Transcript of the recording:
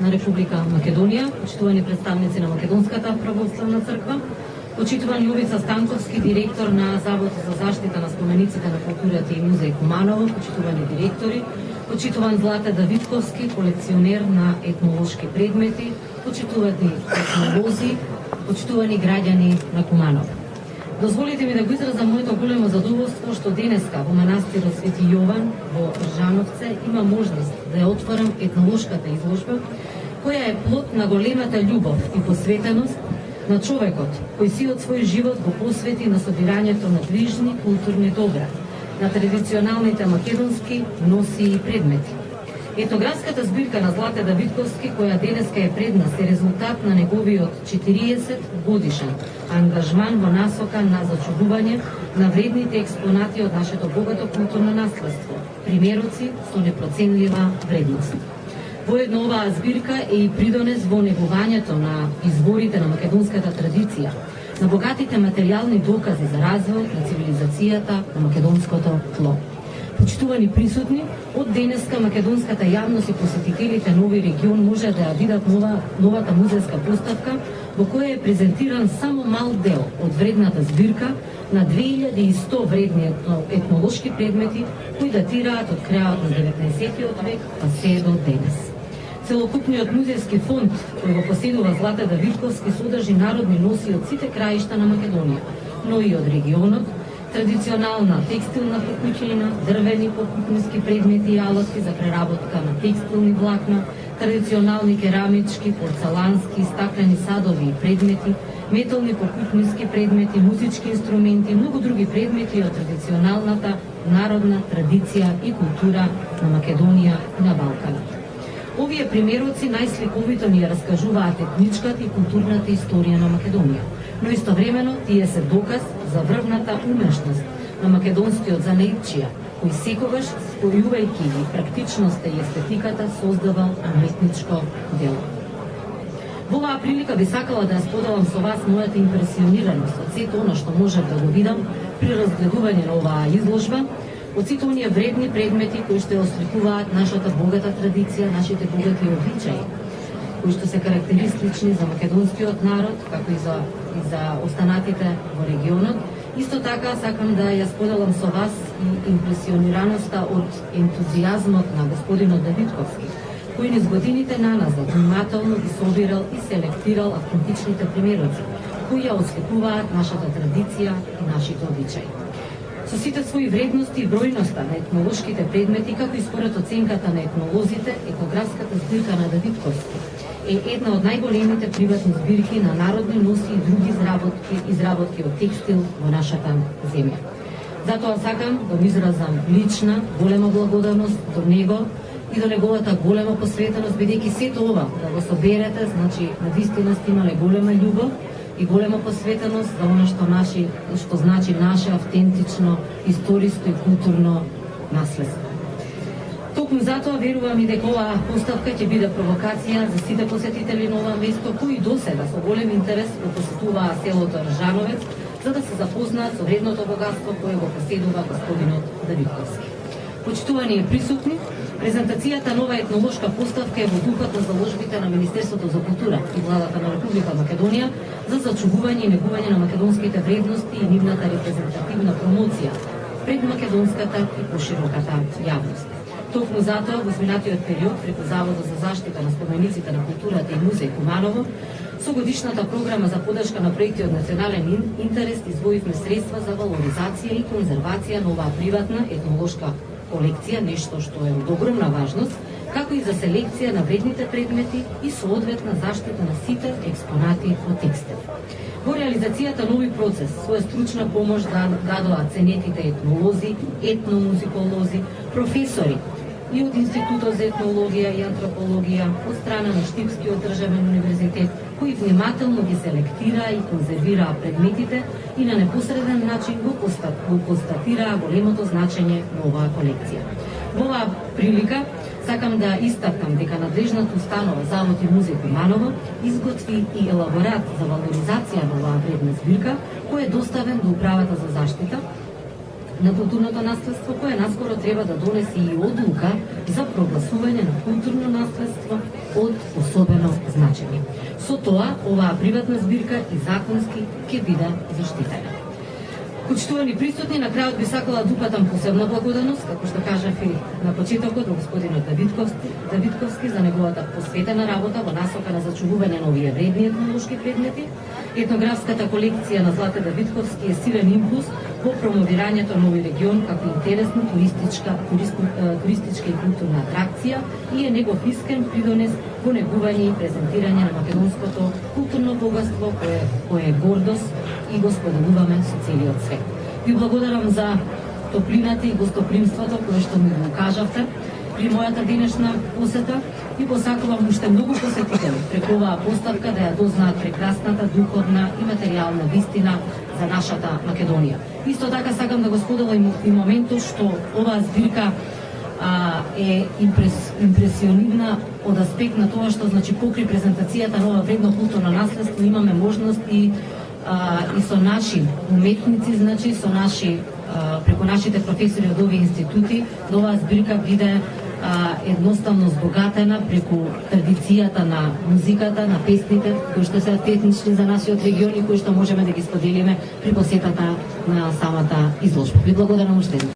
на Република Македонија, почитувани представници на Македонската православна црква, почитуван Јовица Станковски, директор на Завод за заштита на спомениците на културата и музеј Куманово, почитувани директори, почитуван Злате Давидковски, колекционер на етнолошки предмети, почитувани етнолози, почитувани граѓани на Куманово. Дозволите ми да го изразам моето големо задоволство што денеска во манастирот Свети Јован во Ржановце има можност да ја отворам етнолошката изложба, која е плод на големата љубов и посветеност на човекот кој сиот свој живот го посвети на собирањето на движни културни добра, на традиционалните македонски носи и предмети. Етнографската збирка на Злате Давидковски, која денеска е пред нас, е резултат на неговиот 40 годишен ангажман во насока на зачувување на вредните експонати од нашето богато културно наследство, примероци со непроценлива вредност. Воедно оваа збирка е и придонес во негувањето на изворите на македонската традиција, на богатите материјални докази за развој на цивилизацијата на македонското тло. Почитувани присутни, од денеска македонската јавност и посетителите на овој регион може да ја видат новата музејска поставка, во која е презентиран само мал дел од вредната збирка на 2100 вредни етнолошки предмети кои датираат од крајот на 19 век па се до денес. Целокупниот музејски фонд кој го поседува Злате Давидковски содржи народни носи од сите краишта на Македонија, но и од регионот, традиционална текстилна покуќина, дрвени покупниски предмети и алатки за преработка на текстилни влакна, традиционални керамички, порцелански, стаклени садови и предмети, метални покупниски предмети, музички инструменти и многу други предмети од традиционалната народна традиција и култура на Македонија и на Балканот. Овие примероци најсликовито ни ја раскажуваат етничката и културната историја на Македонија, но истовремено тие се доказ за врвната умешност на македонскиот занаидчија, кој секогаш, спојувајќи и практичноста и естетиката, создавал уметничко дело. Во оваа прилика би сакала да ја споделам со вас мојата импресионираност од сето она што можев да го видам при разгледување на оваа изложба, од сите оние вредни предмети кои што осликуваат нашата богата традиција, нашите богати обичаи, кои што се карактеристични за македонскиот народ, како и за останатите во регионот. Исто така сакам да ја споделам со вас и импресионираноста од ентузијазмот на господинот Давидковски, кој низ годините наназад внимателно ги собирал и селектирал автентичните примероци, кои ја осликуваат нашата традиција и нашите обичаи. Со сите своји вредности и бројноста на етнолошките предмети, како и според оценката на етнолозите, етнографската збирка на Давидковски е една од најголемите приватни збирки на народни носи и други изработки од текстил во нашата земја. Затоа сакам да му изразам лична, голема благодарност до него и до неговата голема посветеност, бидејќи сето ова да го соберете, значи навистина сте имале голема љубов и голема посветеност за оно што значи наше автентично, историско и културно наследство. Токму затоа верувам и дека оваа поставка ќе биде провокација за сите посетители на ова место кои досега со голем интерес го посетуваа селото Ржановец за да се запознаат со вредното богатство кое го поседува господинот Давидковски. Почитувани и присутни, презентацијата нова етнолошка поставка е во духот на заложбите на Министерството за култура и владата на Република Македонија за зачувување и негување на македонските вредности и нивната репрезентативна промоција пред македонската и пошироката јавност. Токму затоа, во изминатиот период, преку Заводот за заштита на спомениците на културата и музеј Куманово, со годишната програма за поддршка на проекти од национален интерес, издвоивме средства за валоризација и конзервација на оваа приватна етнолошка колекција, нешто што е од огромна важност, како и за селекција на вредните предмети и соодветна заштита на сите експонати од текстил. Во реализацијата на овој процес, своја стручна помош дадоа ценетите етнолози, етномузиколози, професори и од Институтот за етнологија и антропологија, од страна на Штипскиот државен универзитет, кои внимателно ги селектираа и конзервираа предметите и на непосреден начин го констатираа големото значење на оваа колекција. Во оваа прилика сакам да истакнам дека надлежната установа Завод и музеј Куманово изготви и елаборат за валоризација на оваа вредна збирка, кој е доставен до Управата за заштита, на културното наследство, која наскоро треба да донесе и одлука за прогласување на културно наследство од особено значење. Со тоа, оваа приватна збирка и законски ќе биде заштитена. Почитувани присутни, на крајот би сакала да упатам посебна благодарност, како што кажав и на почетокот, до господинот Давидковски за неговата посветена работа во насока на зачувување на овие вредни етнолошки предмети. Етнографската колекција на Злате Давидковски е силен импулс во промовирањето на овој регион како интересна туристичка и културна атракција и е негов искрен придонес во негување и презентирање на македонското културно богатство кое е гордост и го споделуваме со целиот свет. Ви благодарам за топлината и гостопримството кое што ми го кажавте при мојата денешна посета и посакувам уште многу посетители преку оваа поставка да ја дознаат прекрасната духовна и материјална вистина за нашата Македонија. Исто така сакам да го споделам и моментот што оваа збирка е импресионивна од аспект на тоа што значи покри презентацијата на ова вредно културно наследство имаме можност и со наши уметници, значи со наши преку нашите професори од овие институти, да оваа збирка биде едноставно збогатена преку традицијата на музиката, на песните, кои што се етнични за нашиот регион и кои што можеме да ги споделиме при посетата на самата изложба. Ви благодарам уште.